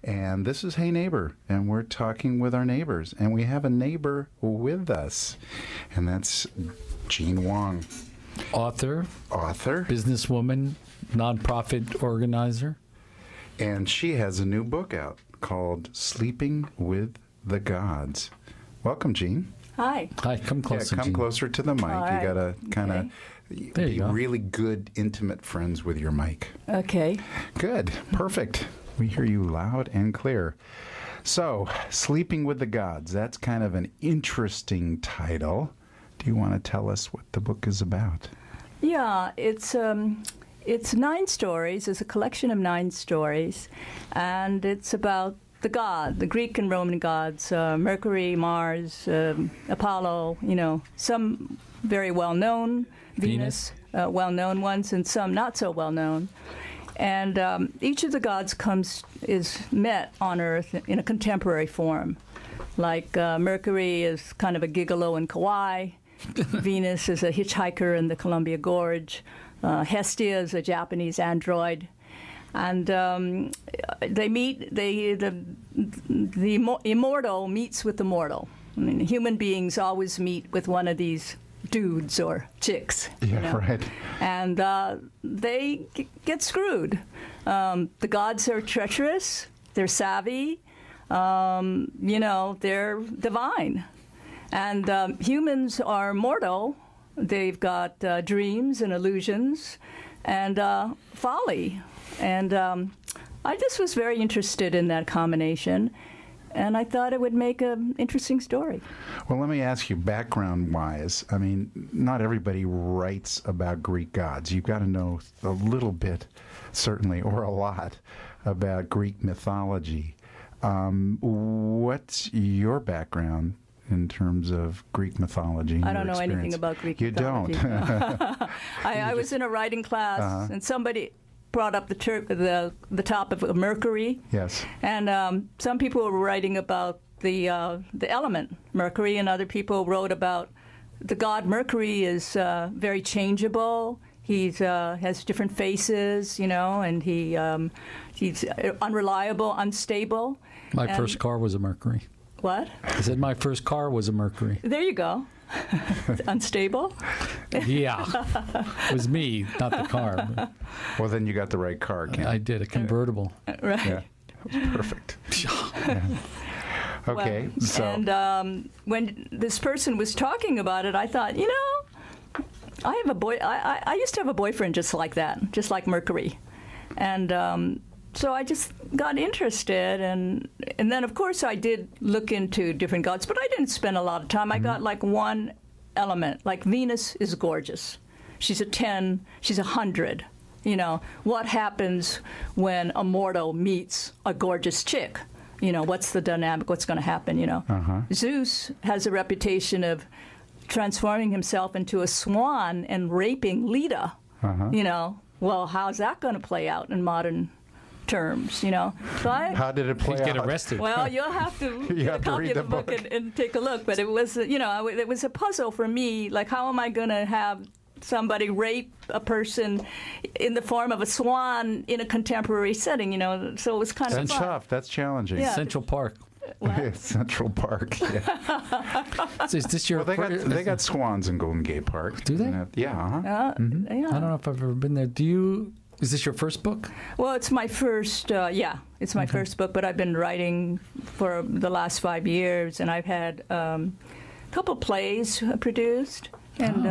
And this is Hey Neighbor, and we're talking with our neighbors. And we have a neighbor with us, and that's Jean Wong. Author, businesswoman, nonprofit organizer. And she has a new book out called Sleeping with the Gods. Welcome, Jean. Hi. Hi, come closer. Yeah, come closer to the mic. Right. You got to kind of be really good, intimate friends with your mic. Okay. Good. Perfect. We hear you loud and clear. So, Sleeping with the Gods, that's kind of an interesting title. Do you want to tell us what the book is about? Yeah, it's 9 stories. It's a collection of 9 stories, and it's about the Greek and Roman gods, Mercury, Mars, Apollo, some very well-known, Venus, well-known ones, and some not so well-known. And each of the gods is met on Earth in a contemporary form. Like Mercury is kind of a gigolo in Kauai. Venus is a hitchhiker in the Columbia Gorge. Hestia is a Japanese android. And they meet, the immortal meets with the mortal. I mean, human beings always meet with one of these dudes or chicks. Yeah, right. And they get screwed. The gods are treacherous, they're savvy, they're divine. And humans are mortal. They've got dreams and illusions and folly. And I just was very interested in that combination. And I thought it would make an interesting story. Well, let me ask you, background-wise, I mean, not everybody writes about Greek gods. You've got to know a little bit, certainly, or a lot, about Greek mythology. What's your background in terms of Greek mythology? I don't know anything about Greek mythology. You don't? I was in a writing class, and somebody brought up the topic of Mercury. Yes. And some people were writing about the element Mercury, and other people wrote about the god Mercury is very changeable. He has different faces, and he's unreliable, unstable. My first car was a Mercury. What? I said my first car was a Mercury. There you go. Unstable? Yeah. It was me, not the car. Well, then you got the right car, Ken. I did, a convertible. Right. Yeah, that was perfect. Yeah. Okay, well, so... And when this person was talking about it, I thought, I have a boy. I used to have a boyfriend just like that, just like Mercury. And so I just got interested, and then, of course, I did look into different gods, but I didn't spend a lot of time. I got like one element. Like Venus is gorgeous. She's a 10. She's 100. What happens when a mortal meets a gorgeous chick? What's the dynamic? What's going to happen? Zeus has a reputation of transforming himself into a swan and raping Leda. Well, how's that going to play out in modern terms, So how did it play out? Get arrested. Well, you'll have to get a copy of the book and take a look. But it was, it was a puzzle for me. Like, how am I going to have somebody rape a person in the form of a swan in a contemporary setting? So it was kind of fun. Tough. That's challenging. Yeah. Central Park. Central Park. Yeah. So is this your? Well, they got swans in Golden Gate Park. Do they? Yeah. Yeah. I don't know if I've ever been there. Is this your first book? Well, it's my first. It's my first book, but I've been writing for the last 5 years, and I've had a couple plays produced, and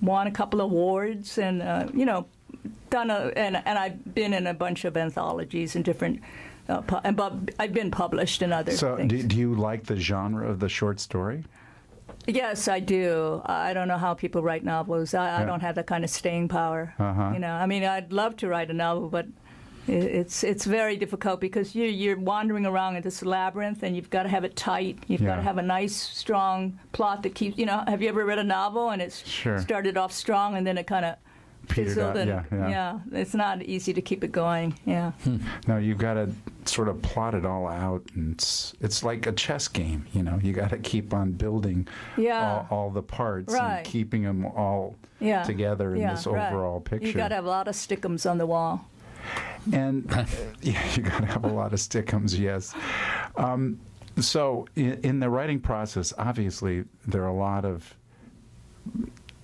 won a couple awards, and done and I've been in a bunch of anthologies and different. But I've been published in other things. So, do you like the genre of the short story? Yes, I do. I don't know how people write novels. I don't have that kind of staying power. I mean, I'd love to write a novel, but it's very difficult because you're wandering around in this labyrinth, and you've got to have it tight. You've got to have a nice, strong plot that keeps. Have you ever read a novel and it's started off strong and then it kind of fizzled? And it's not easy to keep it going. Yeah. No, you've got to sort of plot it all out, and it's like a chess game. You got to keep on building all the parts and keeping them all together in this overall picture. You got to have a lot of stick'ems on the wall. And yeah, you got to have a lot of stickums, yes. So in the writing process, obviously, there are a lot of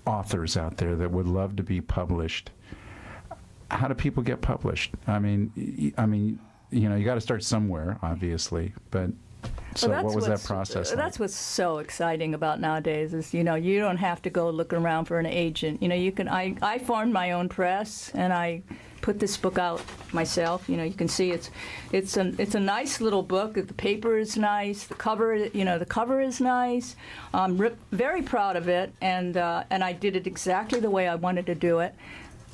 authors out there that would love to be published. How do people get published? I mean, you know, you got to start somewhere, obviously, but so what was that process like? That's what's so exciting about nowadays is, you know, you don't have to go looking around for an agent. You know, you can, I formed my own press, and I put this book out myself. You know, you can see it's a nice little book. The paper is nice. The cover is nice. I'm very proud of it, and I did it exactly the way I wanted to do it.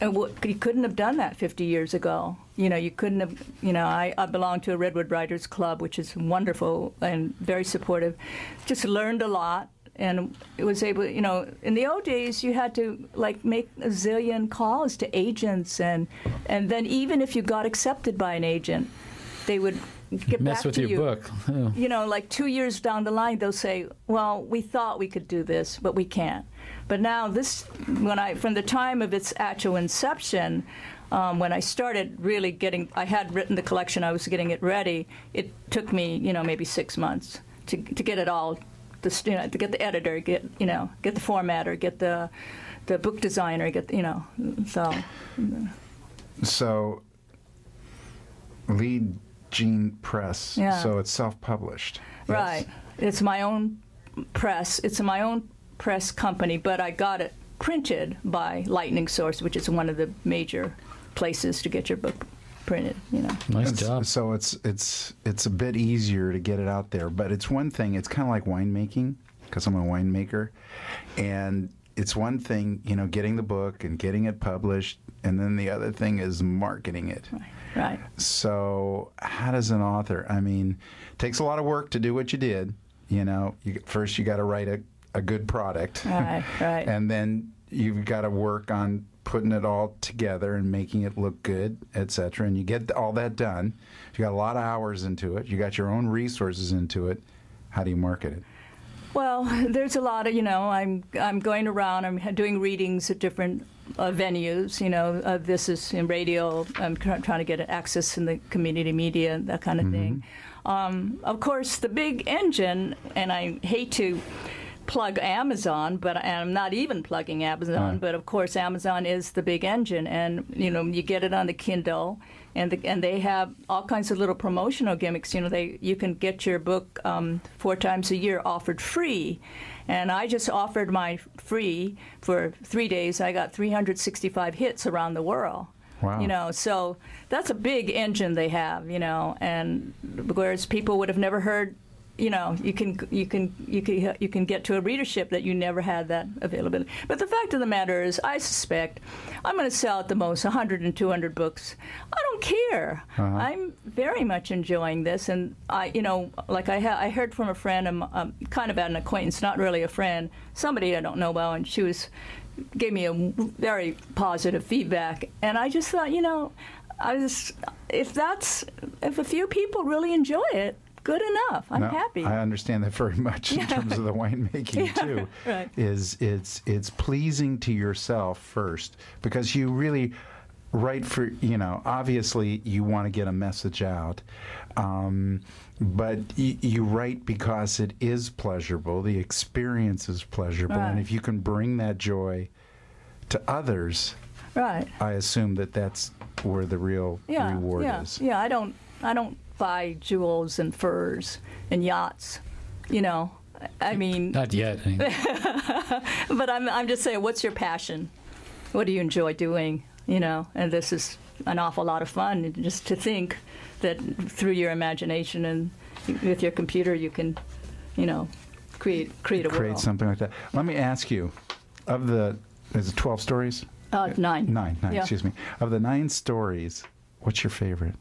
And you couldn't have done that 50 years ago. You know, you couldn't have, you know, I belong to a Redwood Writers Club, which is wonderful and very supportive. Just learned a lot, and it was able, you know, in the old days, you had to, like, make a zillion calls to agents, and then even if you got accepted by an agent, they would get mess back with to your you. book. Oh. You know, like 2 years down the line, they'll say, well, we thought we could do this, but we can't. But now this, from the time of its actual inception, when I started really I had written the collection, I was getting it ready, it took me, you know, maybe 6 months to get it all, to get the editor, get the formatter, get the book designer, you know, so. So, Lead Gene Press, yeah. So it's self-published. Right. It's my own press. It's my own press company, but I got it printed by Lightning Source, which is one of the major places to get your book printed. You know. Nice job. So it's a bit easier to get it out there, but it's one thing. It's kind of like winemaking, because I'm a winemaker, and it's one thing, you know, getting the book and getting it published, and then the other thing is marketing it. Right. So how does an author, I mean, it takes a lot of work to do what you did. You know, first you got to write a good product. Right. And then you've got to work on putting it all together and making it look good, etc. And you get all that done. You got a lot of hours into it. You got your own resources into it. How do you market it? Well, there's a lot of, you know, I'm going around, I'm doing readings at different venues, you know, this is in radio, I'm trying to get access in the community media, that kind of thing. Of course, the big engine, and I hate to plug Amazon, but I'm not even plugging Amazon, but of course Amazon is the big engine, and, you know, you get it on the Kindle, and they have all kinds of little promotional gimmicks. You know, you can get your book 4 times a year offered free, and I just offered my free for 3 days. I got 365 hits around the world. Wow. You know, so that's a big engine they have. You know, and whereas people would have never heard. You know, you can get to a readership that you never had that availability. But the fact of the matter is, I suspect I'm going to sell at the most 100 and 200 books. I don't care. I'm very much enjoying this, and you know, like I heard from a friend, kind of an acquaintance, not really a friend, somebody I don't know about, and she gave me a very positive feedback, and I just thought, you know, if a few people really enjoy it, good enough. I'm happy. I understand that very much in terms of the winemaking too. Right. It's pleasing to yourself first, because you really write for, you know, obviously you want to get a message out, but you write because it is pleasurable. The experience is pleasurable, and if you can bring that joy to others, I assume that's where the real reward is. Yeah, I don't buy jewels and furs and yachts, you know. I mean, not yet. But I'm just saying, what's your passion? What do you enjoy doing? You know, and this is an awful lot of fun, just to think that through your imagination and with your computer you can, you know, create a world. Create something like that. Let me ask you, is it 12 stories? 9. 9, yeah. Excuse me. Of the 9 stories, what's your favorite?